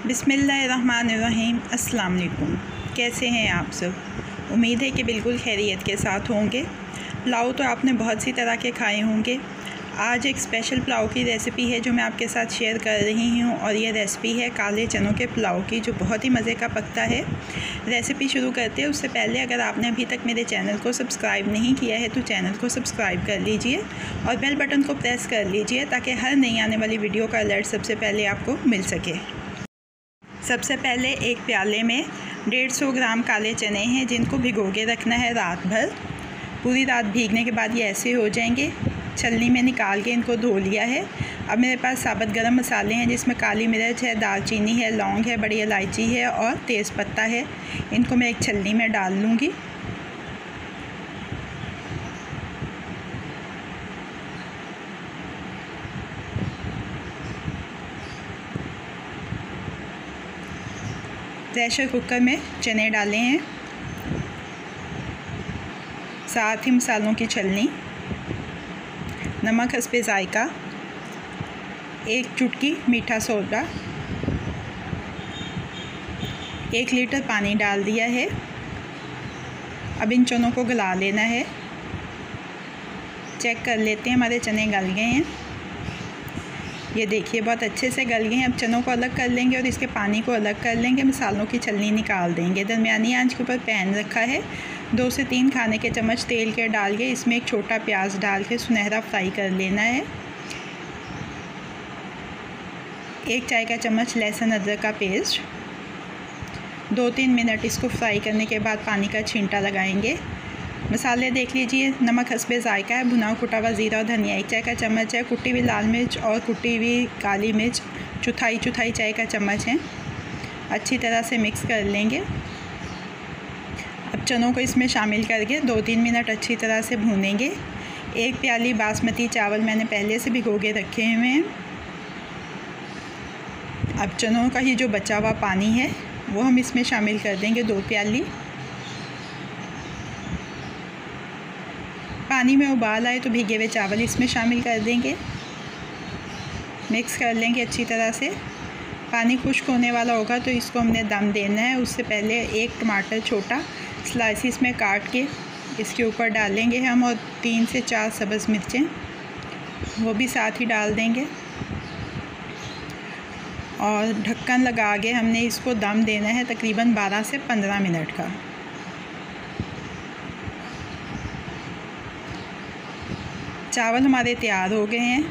बिस्मिल्लाहिर्रहमानिर्रहीम। अस्सलाम वालेकुम। कैसे हैं आप सब? उम्मीद है कि बिल्कुल खैरियत के साथ होंगे। पुलाव तो आपने बहुत सी तरह के खाए होंगे। आज एक स्पेशल पुलाव की रेसिपी है जो मैं आपके साथ शेयर कर रही हूँ, और ये रेसिपी है काले चनों के पुलाव की, जो बहुत ही मज़े का पकता है। रेसिपी शुरू करते हैं उससे पहले अगर आपने अभी तक मेरे चैनल को सब्सक्राइब नहीं किया है तो चैनल को सब्सक्राइब कर लीजिए और बेल बटन को प्रेस कर लीजिए ताकि हर नई आने वाली वीडियो का अलर्ट सबसे पहले आपको मिल सके। सबसे पहले एक प्याले में 150 ग्राम काले चने हैं जिनको भिगो के रखना है रात भर। पूरी रात भीगने के बाद ये ऐसे हो जाएंगे। छलनी में निकाल के इनको धो लिया है। अब मेरे पास साबुत गरम मसाले हैं जिसमें काली मिर्च है, दालचीनी है, लौंग है, बड़ी इलायची है और तेज़पत्ता है। इनको मैं एक छलनी में डाल लूँगी। प्रेशर कुकर में चने डाले हैं, साथ ही मसालों की छलनी, नमक हस्बे ज़ायका, 1 चुटकी मीठा सोडा, 1 लीटर पानी डाल दिया है। अब इन चनों को गला लेना है। चेक कर लेते हैं हमारे चने गल गए हैं। ये देखिए बहुत अच्छे से गल गए हैं। अब चनों को अलग कर लेंगे और इसके पानी को अलग कर लेंगे। मसालों की छलनी निकाल देंगे। दरमियानी आंच के ऊपर पैन रखा है। 2 से 3 खाने के चम्मच तेल के डाल के इसमें एक छोटा प्याज डाल के सुनहरा फ्राई कर लेना है। 1 चाय का चम्मच लहसुन अदरक का पेस्ट। 2-3 मिनट इसको फ्राई करने के बाद पानी का छींटा लगाएंगे। मसाले देख लीजिए, नमक हस्बे ज़ायका है, भुना कुटा हुआ ज़ीरा और धनिया 1 चाय का चम्मच है, कुटी हुई लाल मिर्च और कुटी हुई काली मिर्च चौथाई चाय का चम्मच है। अच्छी तरह से मिक्स कर लेंगे। अब चनों को इसमें शामिल करके 2-3 मिनट अच्छी तरह से भूनेंगे। 1 प्याली बासमती चावल मैंने पहले से भिगो के रखे हुए हैं। अब चनों का ही जो बचा हुआ पानी है वो हम इसमें शामिल कर देंगे, 2 प्याली। पानी में उबाल आए तो भीगे हुए चावल इसमें शामिल कर देंगे। मिक्स कर लेंगे अच्छी तरह से। पानी खुश्क होने वाला होगा तो इसको हमने दम देना है। उससे पहले 1 टमाटर छोटा स्लाइसिस में काट के इसके ऊपर डालेंगे हम, और 3 से 4 सब्ज़ मिर्चें वो भी साथ ही डाल देंगे। और ढक्कन लगा के हमने इसको दम देना है तकरीबन 12 से 15 मिनट का। चावल हमारे तैयार हो गए हैं।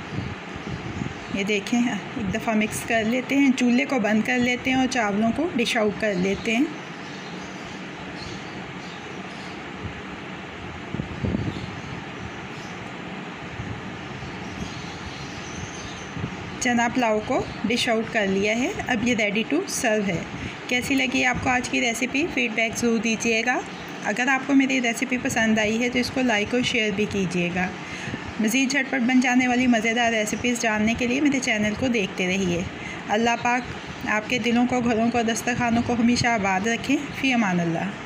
ये देखें, एक दफ़ा मिक्स कर लेते हैं। चूल्हे को बंद कर लेते हैं और चावलों को डिश आउट कर लेते हैं। चना पुलाव को डिश आउट कर लिया है। अब ये रेडी टू सर्व है। कैसी लगी आपको आज की रेसिपी? फीडबैक ज़रूर दीजिएगा। अगर आपको मेरी रेसिपी पसंद आई है तो इसको लाइक और शेयर भी कीजिएगा। मज़ीद झटपट बन जाने वाली मज़ेदार रेसिपीज़ जानने के लिए मेरे चैनल को देखते रहिए। अल्लाह पाक आपके दिलों को, घरों को, दस्तरखानों को हमेशा आबाद रखें। फ़ी अमान अल्लाह।